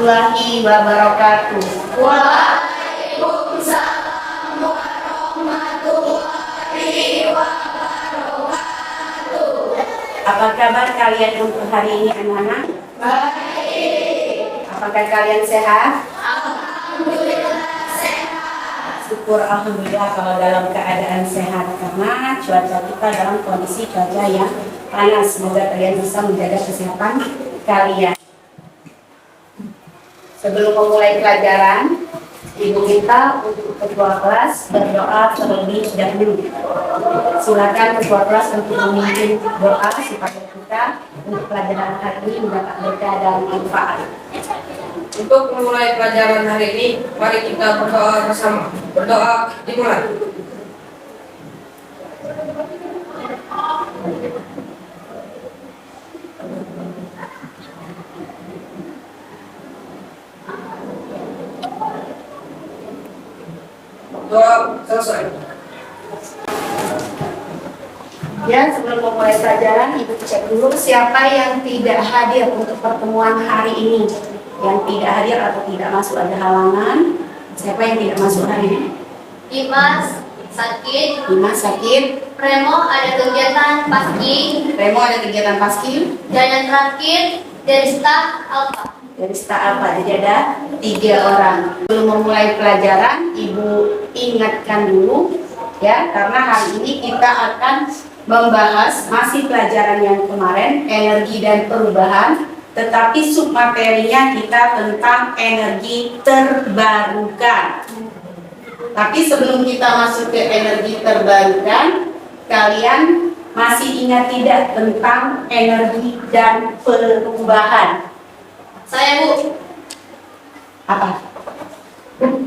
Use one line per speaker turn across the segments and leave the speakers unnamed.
warahmatullahi wabarakatuh.
Waalaikumsalam warahmatullahi wabarakatuh.
Apa kabar kalian untuk hari ini anak-anak?
Baik.
Apakah kalian sehat?
Alhamdulillah sehat.
Syukur alhamdulillah kalau dalam keadaan sehat, karena cuaca kita dalam kondisi cuaca yang panas. Semoga kalian bisa menjaga kesehatan kalian. Sebelum memulai pelajaran, Ibu minta untuk ketua kelas berdoa terlebih dahulu. Silakan ketua kelas untuk memimpin doa supaya kita untuk pelajaran hari ini mendapat berkah dan manfaat.
Untuk memulai pelajaran hari ini, mari kita berdoa bersama. Berdoa dimulai. Doa selesai.
Ya, sebelum memulai pelajaran, Ibu cek dulu siapa yang tidak hadir untuk pertemuan hari ini. Yang tidak hadir atau tidak masuk, ada halangan. Siapa yang tidak masuk hari ini?
Dimas sakit.
Dimas sakit.
Remo ada kegiatan paski.
Remo ada kegiatan paski.
Dan yang terakhir dari staf Alfa.
Dari staf apa? Jadi ada 3 orang. Sebelum memulai pelajaran, Ibu ingatkan dulu ya, karena hari ini kita akan membahas masih pelajaran yang kemarin, energi dan perubahan, tetapi submaterinya kita tentang energi terbarukan. Tapi sebelum kita masuk ke energi terbarukan, kalian masih ingat tidak tentang energi dan perubahan?
Saya Bu.
Apa?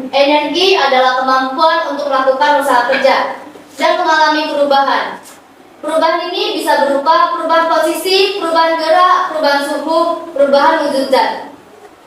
Energi adalah kemampuan untuk melakukan usaha kerja dan mengalami perubahan. Perubahan ini bisa berupa perubahan posisi, perubahan gerak, perubahan suhu, perubahan wujud zat.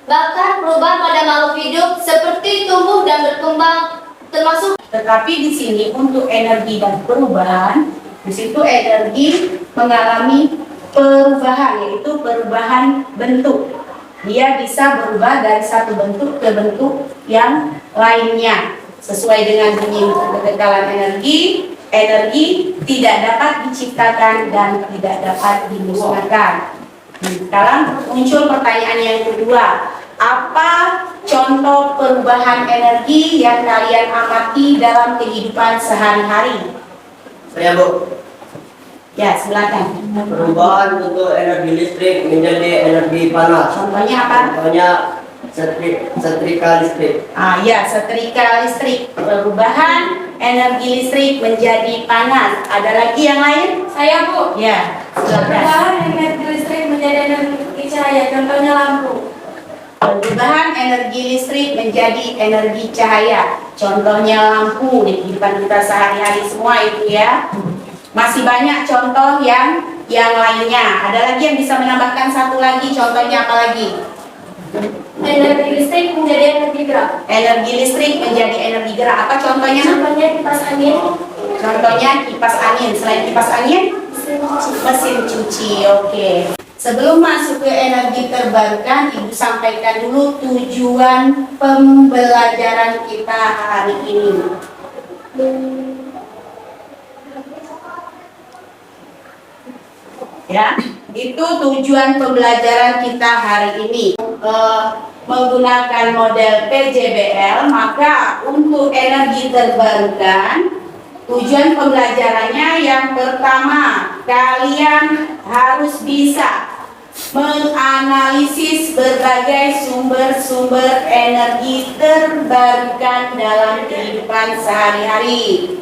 Bahkan perubahan pada makhluk hidup seperti tumbuh dan berkembang termasuk.
Tetapi di sini untuk energi dan perubahan, di situ energi mengalami perubahan, yaitu perubahan bentuk. Dia bisa berubah dari satu bentuk ke bentuk yang lainnya sesuai dengan bunyi kekekalan energi. Energi tidak dapat diciptakan dan tidak dapat dimusnahkan. Sekarang muncul pertanyaan yang kedua. Apa contoh perubahan energi yang kalian amati dalam kehidupan sehari-hari?
Saya Bu,
Ya, silakan.
perubahan untuk energi listrik menjadi energi panas.
Contohnya apa?
Contohnya setrika listrik.
Ya, setrika listrik. Perubahan energi listrik menjadi panas. Ada lagi yang lain?
Saya Bu.
Ya, silakan.
Perubahan energi listrik menjadi energi cahaya, contohnya lampu.
Perubahan energi listrik menjadi energi cahaya. Contohnya lampu di kehidupan kita sehari-hari semua itu ya. Masih banyak contoh yang lainnya. Ada lagi yang bisa menambahkan satu lagi, contohnya apa lagi?
Energi listrik menjadi energi gerak.
Energi listrik menjadi energi gerak. Apa contohnya?
Contohnya kipas angin.
Contohnya kipas angin. Selain kipas angin, mesin cuci. Oke. Sebelum masuk ke energi terbarukan, Ibu sampaikan dulu tujuan pembelajaran kita hari ini. Ya, itu tujuan pembelajaran kita hari ini. Menggunakan model PJBL, maka untuk energi terbarukan, tujuan pembelajarannya yang pertama, kalian harus bisa menganalisis berbagai sumber-sumber energi terbarukan dalam kehidupan sehari-hari.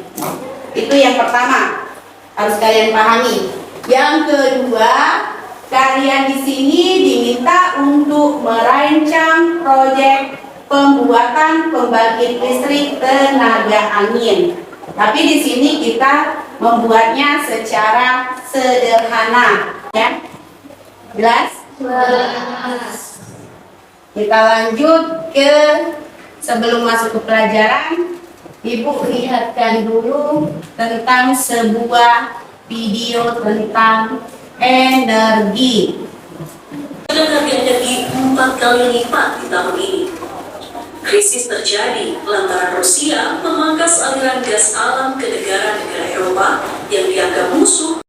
Itu yang pertama, harus kalian pahami. Yang kedua, kalian di sini diminta untuk merancang proyek pembuatan pembangkit listrik tenaga angin. Tapi di sini kita membuatnya secara sederhana, ya. Jelas?
Jelas.
Kita lanjut ke sebelum masuk ke pelajaran, Ibu lihatkan dulu tentang sebuah video tentang energi.
dengan harga energi 4 kali lipat di tahun ini. Krisis terjadi lantaran Rusia memangkas aliran gas alam ke negara-negara Eropa yang dianggap musuh.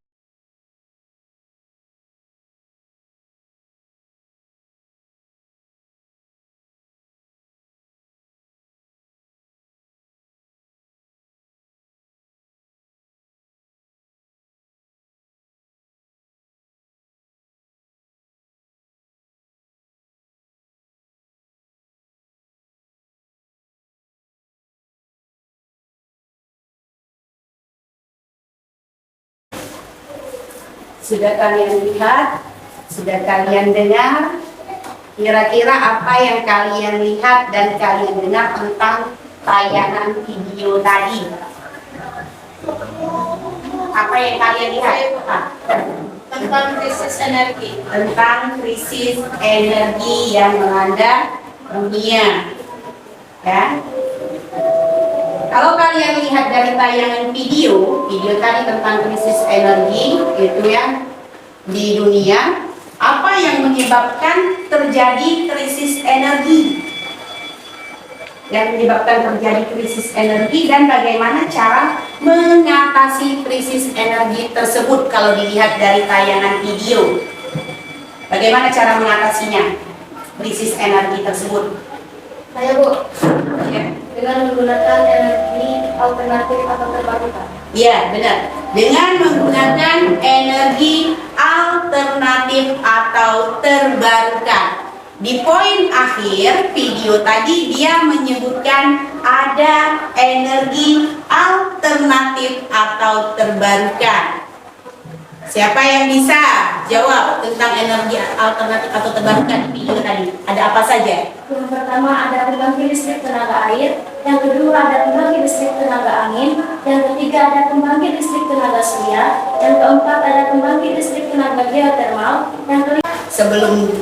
Sudah kalian lihat, sudah kalian dengar, kira-kira apa yang kalian lihat dan kalian dengar tentang tayangan video tadi? Apa yang kalian lihat?
Tentang krisis energi.
Tentang krisis energi yang melanda dunia. Ya. Kalau kalian lihat dari tayangan video tadi tentang krisis energi itu ya di dunia, apa yang menyebabkan terjadi krisis energi? Yang menyebabkan terjadi krisis energi dan bagaimana cara mengatasi krisis energi tersebut kalau dilihat dari tayangan video. Bagaimana cara mengatasinya? Krisis energi tersebut.
Ayo Bu,
Ya.
dengan menggunakan energi alternatif atau terbarukan.
Ya, benar. Dengan menggunakan energi alternatif atau terbarukan. Di poin akhir video tadi dia menyebutkan ada energi alternatif atau terbarukan. Siapa yang bisa jawab tentang energi alternatif atau terbarukan di video tadi? Ada apa saja?
Yang pertama ada pembangkit listrik tenaga air, yang kedua ada pembangkit listrik tenaga angin, yang ketiga ada pembangkit listrik tenaga surya, yang keempat ada pembangkit listrik tenaga geotermal, yang kelima.
Sebelum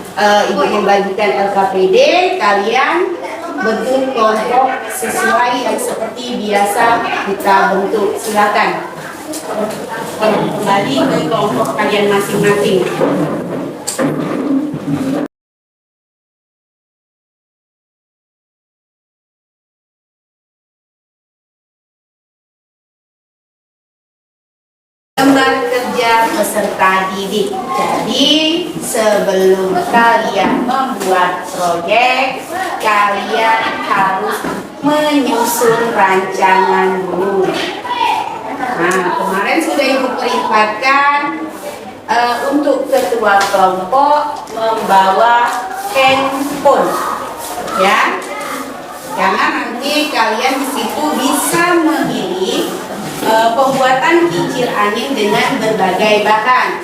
Ibu membagikan LKPD, kalian bentuk kelompok sesuai yang seperti biasa kita bentuk. Silakan kembali ke kelompok kalian masing-masing. Lembar kerja peserta didik. Jadi sebelum kalian membuat proyek, kalian harus menyusun rancangan dulu. Nah, kemarin sudah Ibu perintahkan untuk ketua kelompok membawa handphone, ya, karena nanti kalian di situ bisa memilih pembuatan kincir angin dengan berbagai bahan.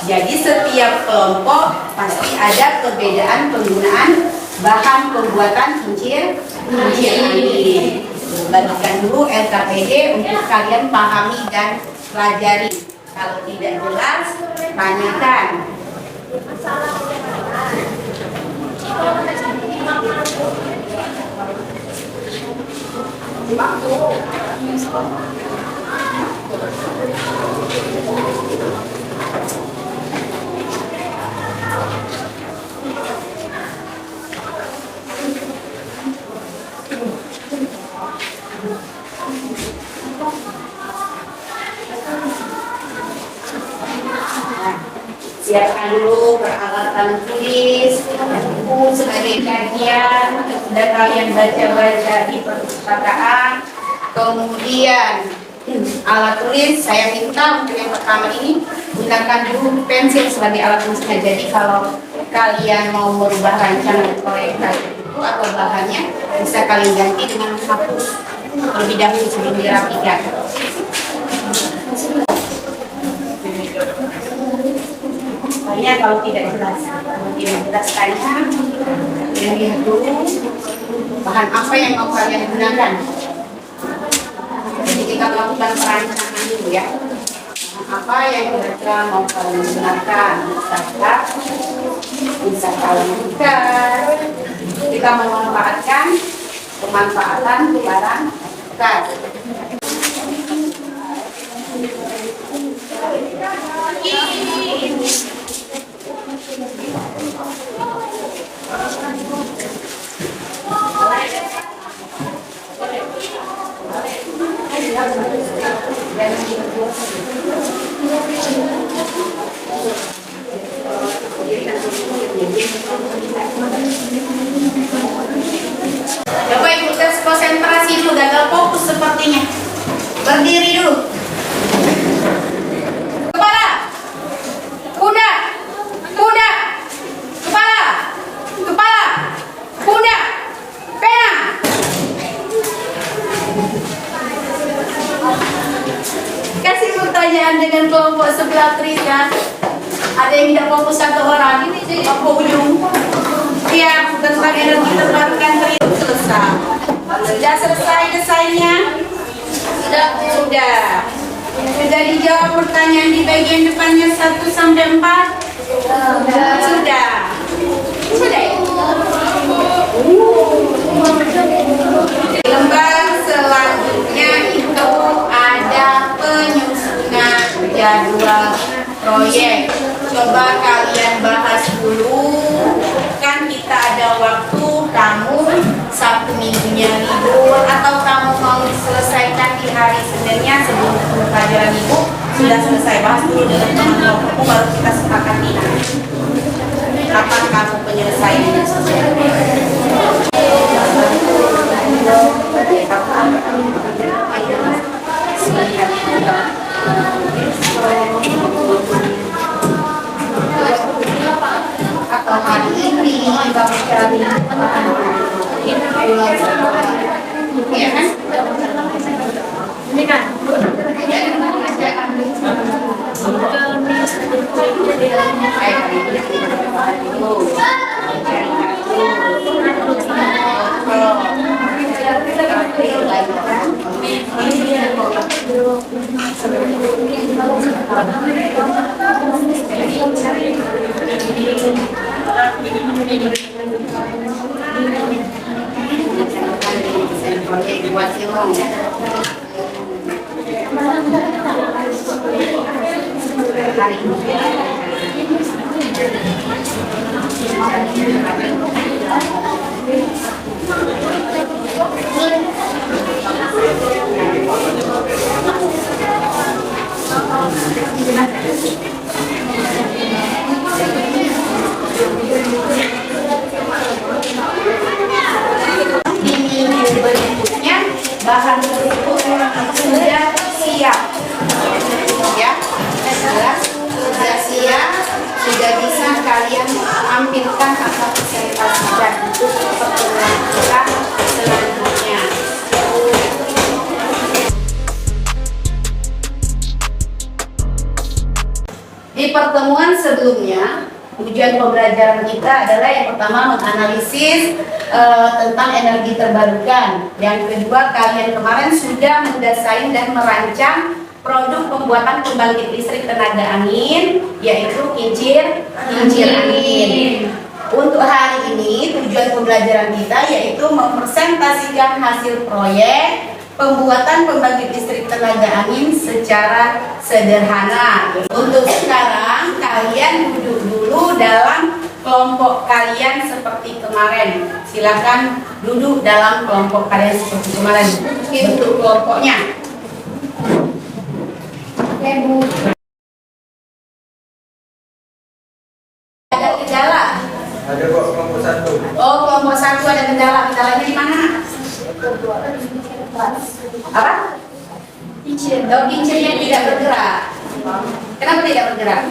Jadi setiap kelompok pasti ada perbedaan penggunaan bahan pembuatan kincir angin. Bagikan dulu LKPD untuk kalian pahami dan pelajari. Kalau tidak jelas, tanyakan. Siapkan dulu peralatan tulis, buku sebagai kajian, sudah kalian baca-baca di perpustakaan. Kemudian alat tulis, saya minta untuk yang pertama ini gunakan dulu pensil sebagai alat tulisnya. Jadi kalau kalian mau merubah rancangan proyek itu atau bahannya, bisa kalian ganti dengan hapus terlebih dahulu sebelum dirapikan. Soalnya kalau tidak jelas, kemudian menjelaskannya, kalian lihat dulu bahan apa yang mau kalian gunakan. Jadi kita melakukan perancangan dulu ya. Bahan apa yang kira-kira mau kalian gunakan? Bisa kalian bukan. Kita memanfaatkan pemanfaatan barang bekas. Coba ibu tes konsentrasi dulu, gagal fokus sepertinya. Berdiri dulu. Kepala, kuda, kuda, kepala, kepala, kuda, pena. Kasih pertanyaan dengan kelompok sebelah Trisa. Ada yang tidak fokus satu orang. Apa ujung? Iya, tentang energi terbarukan selesai. Sudah selesai desainnya? Sudah. Sudah dijawab pertanyaan di bagian depannya 1 sampai 4? Sudah. Sudah ya? Lembar selanjutnya itu ada penyusunan jadwal proyek. Coba kalian bahas dulu. Kan kita ada waktu, kamu Sabtu minggunya libur, atau kamu mau selesaikan di hari Seninnya sebelum ketemu pelajaran ibu. Sudah selesai, bahas dulu dengan teman kelompokmu, baru kita sepakati kapan kamu penyelesaiannya atau hari ini kamu cari ya kan? Ini kan? Berikutnya bahan tersebut sudah siap ya, sudah siap, sudah bisa kalian tampilkan atau presentasikan untuk pertemuan kita selanjutnya. Di pertemuan sebelumnya, tujuan pembelajaran kita adalah yang pertama menganalisis tentang energi terbarukan. Yang kedua, kalian kemarin sudah mendesain dan merancang produk pembuatan pembangkit listrik tenaga angin, yaitu kincir angin. Untuk hari ini, tujuan pembelajaran kita yaitu mempresentasikan hasil proyek pembuatan pembangkit listrik tenaga angin secara sederhana. Untuk sekarang, kalian duduk dulu dalam kelompok kalian seperti kemarin. Silakan duduk dalam kelompok kalian seperti kemarin. Bentuk kelompoknya. Oke, Bu. Ada kendala?
Ada kok kelompok 1.
Oh, kelompok 1 ada kendala. Kendalanya di mana? Apa? Oh, kincirnya tidak bergerak. Kenapa tidak bergerak?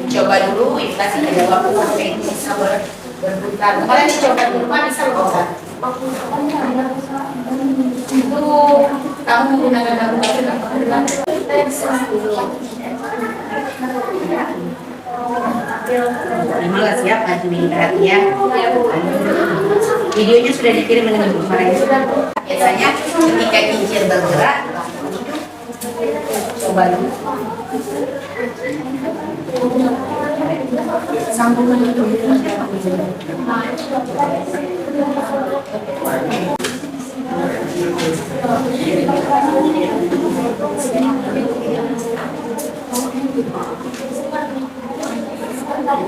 Coba dulu, itu kasih ada waktu sampai bisa berputar. Kemarin dicoba di rumah bisa berputar. Itu kamu menggunakan kalkulator. Malas ya, ajuin perhatian. Videonya sudah dikirim dengan ibu kemarin. Biasanya ketika kincir bergerak, coba dulu. Sambungan itu.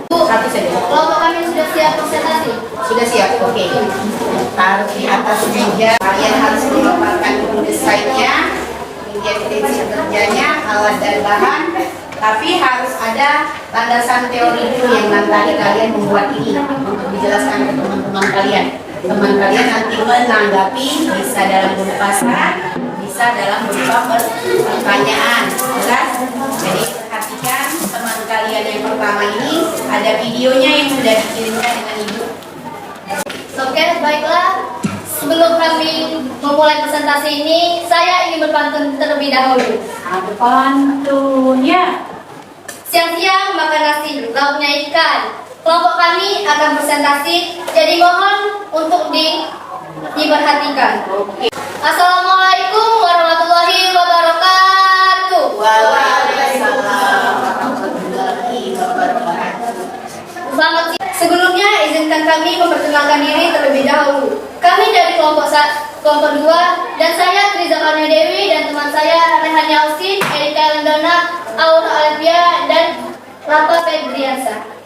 Bu,
Satu saja.
kelompok kami sudah siap presentasi.
Sudah siap, oke. harus di atas meja. Kalian harus memaparkan desainnya, kemudian prinsip kerjanya, alat dan bahan. Tapi harus ada landasan teori dulu yang nanti kalian membuat ini untuk dijelaskan ke teman-teman kalian. Teman kalian nanti menanggapi bisa dalam berupa saran, bisa dalam berupa pertanyaan. Jelas? Jadi perhatikan teman kalian yang pertama ini ada videonya yang sudah dikirimkan dengan ibu.
Oke, baiklah. Sebelum kami memulai presentasi ini, saya ingin berpantun terlebih dahulu.
Ada pantunnya.
Siang-siang makan nasi, lauknya ikan. Kelompok kami akan presentasi, jadi mohon untuk diperhatikan. Assalamualaikum warahmatullahi wabarakatuh.
Waalaikumsalam warahmatullahi wabarakatuh.
Selamat siang. Sebelumnya izinkan kami memperkenalkan diri terlebih dahulu. Kami dari kelompok 2 dan saya Trizakania Dewi dan teman saya Rehania Austin, Erika Lendona, Aura Alvia dan Rapa Febriansa.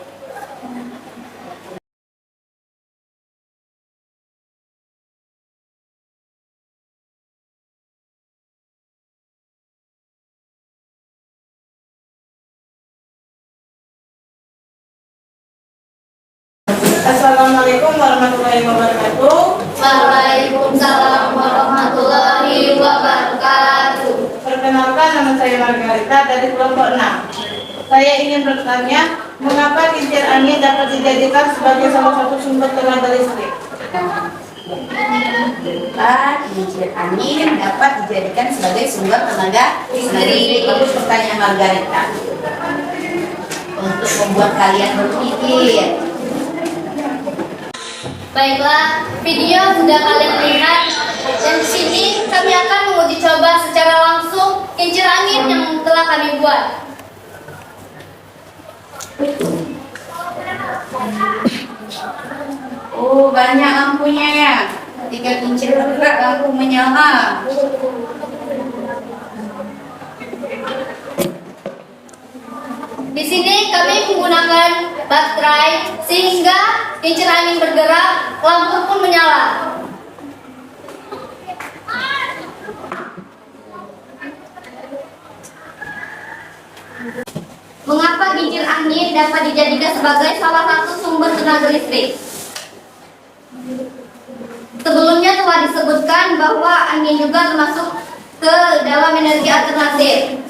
Assalamualaikum warahmatullahi wabarakatuh.
Waalaikumsalam warahmatullahi wabarakatuh.
Perkenalkan, nama saya Margarita dari kelompok 6. Saya ingin bertanya, mengapa kincir angin dapat dijadikan sebagai salah satu sumber tenaga listrik?
Kincir angin dapat dijadikan sebagai sumber tenaga listrik. Bagus pertanyaan Margarita. Untuk membuat kalian berpikir.
Baiklah, video sudah kalian lihat dan di sini kami akan menguji coba secara langsung kincir angin yang telah kami buat.
Oh, banyak lampunya ya. Ketika kincir bergerak, lampu menyala.
Di sini kami menggunakan baterai sehingga kincir angin bergerak, lampu pun menyala. Mengapa kincir angin dapat dijadikan sebagai salah satu sumber tenaga listrik? Sebelumnya telah disebutkan bahwa angin juga termasuk ke dalam energi alternatif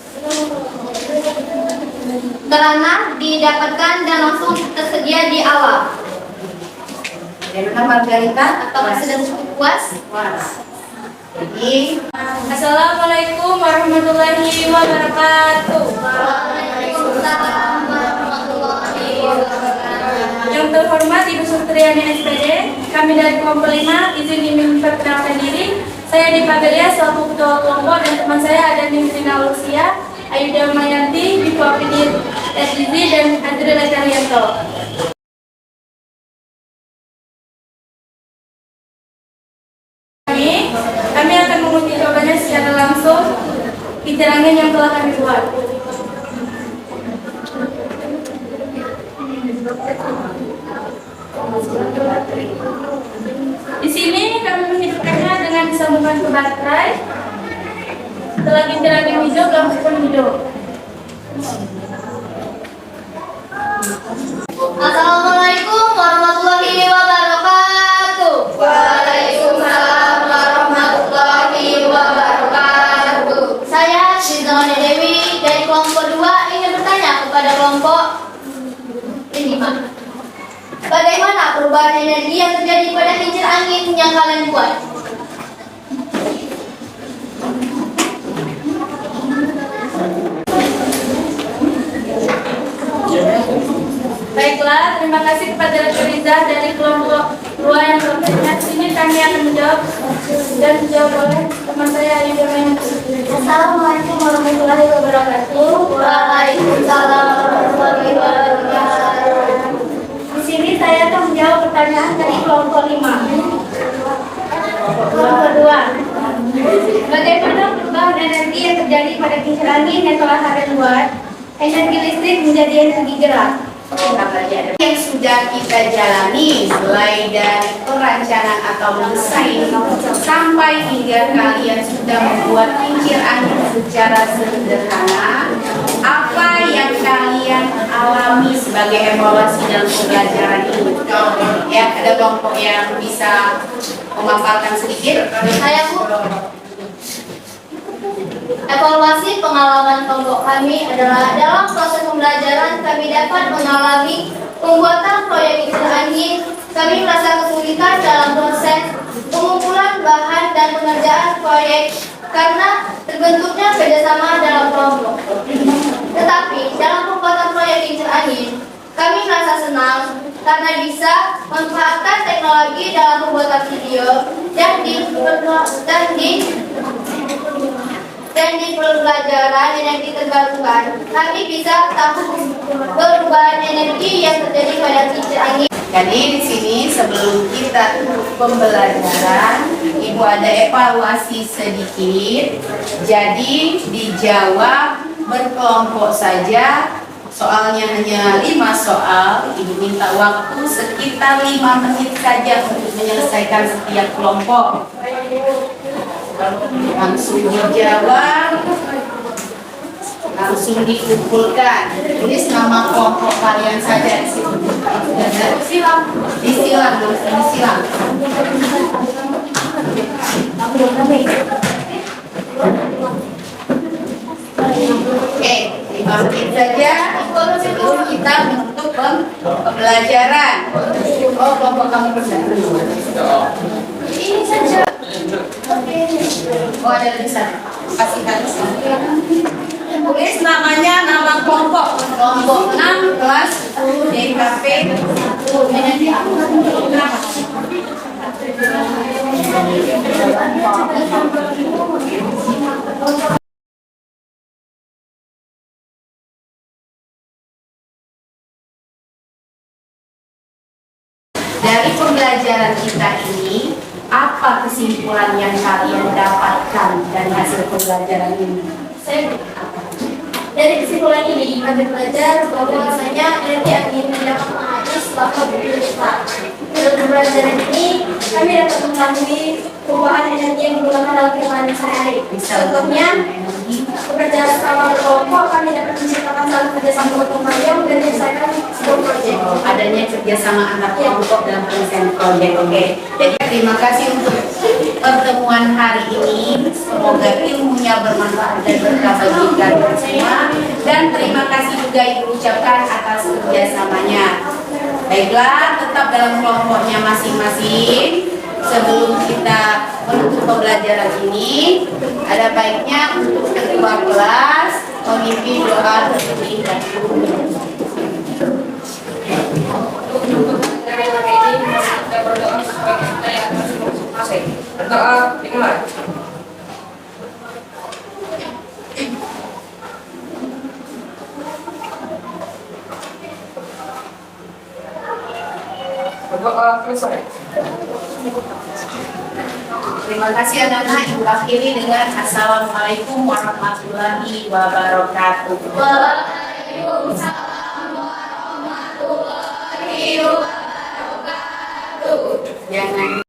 karena didapatkan dan langsung tersedia di alam.
Bagaimana Margarita?
Apakah sudah cukup puas?
Jadi,
Assalamualaikum warahmatullahi wabarakatuh.
Waalaikumsalam warahmatullahi wabarakatuh.
Yang terhormat Ibu Sutriani SPD, kami dari kelompok 5 izin memperkenalkan diri. Saya di Pagelia selaku ketua kelompok dan teman saya ada Nindrina Lucia, Ayuda Mayanti, Biko Apidir, SDZ dan Andri Lekarianto. Kami akan menguji cobanya secara langsung kincir angin yang telah kami buat. Di sini kami menghidupkannya dengan disambungkan ke baterai. Setelah kincir angin hijau, lampu pun hijau.
Assalamualaikum warahmatullahi wabarakatuh. Waalaikumsalam warahmatullahi wabarakatuh. Saya Trizakania Dewi dari kelompok 2 ingin bertanya kepada kelompok ini, Pak. Bagaimana perubahan energi yang terjadi pada kincir angin yang kalian buat?
Baiklah, terima kasih kepada Dr. Riza dari kelompok 2 yang bertanya. Di sini kami akan menjawab dan dijawab oleh teman saya Ayuda Mayanti.
Assalamualaikum warahmatullahi wabarakatuh.
Waalaikumsalam warahmatullahi wabarakatuh.
Di sini saya akan menjawab pertanyaan dari kelompok 5. Kelompok 2. Bagaimana perubahan energi yang terjadi pada kincir angin yang telah kalian buat? Energi listrik menjadi energi gerak.
Yang sudah kita jalani mulai dari perencanaan atau mendesain sampai hingga kalian sudah membuat kincir angin secara sederhana, apa yang kalian alami sebagai evaluasi dalam pembelajaran ini? Ya, ada kelompok yang bisa memaparkan sedikit.
Saya Bu. Evaluasi pengalaman kelompok kami adalah dalam proses pembelajaran kami dapat mengalami pembuatan proyek kincir angin. Kami merasa kesulitan dalam proses pengumpulan bahan dan pengerjaan proyek karena terbentuknya kerjasama dalam kelompok. Tetapi dalam pembuatan proyek kincir angin, kami merasa senang karena bisa memanfaatkan teknologi dalam pembuatan video dan di pembelajaran energi terbarukan, kami bisa tahu perubahan energi yang terjadi pada kincir angin.
Jadi di sini sebelum kita tutup pembelajaran, Ibu ada evaluasi sedikit. Jadi dijawab berkelompok saja. Soalnya hanya 5 soal. Ibu minta waktu sekitar 5 menit saja untuk menyelesaikan setiap kelompok. Langsung dijawab, langsung dikumpulkan. Tulis nama kelompok kalian saja di situ. Disilang. Oke, 5 menit saja sebelum kita menutup pembelajaran. Oh, kelompok kamu bersama. Ini saja. Oh, ada tulisan. Kasihkan tulis namanya, nama kelompok 6 kelas DKP. Dari pembelajaran kita ini, apa kesimpulan yang kalian dapatkan dari hasil pembelajaran ini?
Dari kesimpulan ini, kami belajar bahwasanya energi angin dapat menghabis waktu berlipat. Dalam pembelajaran ini, kami dapat mengetahui perubahan energi yang digunakan dalam kehidupan sehari-hari. Contohnya, pekerjaan sama berkelompok, kami dapat menciptakan saling kerjasama gotong royong dan menyelesaikan sebuah proyek.
Adanya kerjasama antar kelompok dalam penyelesaian proyek. Oke. Jadi terima kasih untuk pertemuan hari ini. Semoga ilmunya bermanfaat dan berkah bagi kalian semua. Dan terima kasih juga Ibu ucapkan atas kerjasamanya. Baiklah, tetap dalam kelompoknya masing-masing. Sebelum kita menutup pembelajaran ini, ada baiknya untuk ketua kelas memimpin doa tersebut.
Kita berdoa supaya kita yang masing-masing. Berdoa dimulai. Berdoa selesai.
Terima kasih anak-anak. Ibu akhiri dengan Assalamualaikum warahmatullahi wabarakatuh.
Waalaikumsalam warahmatullahi wabarakatuh.
Jangan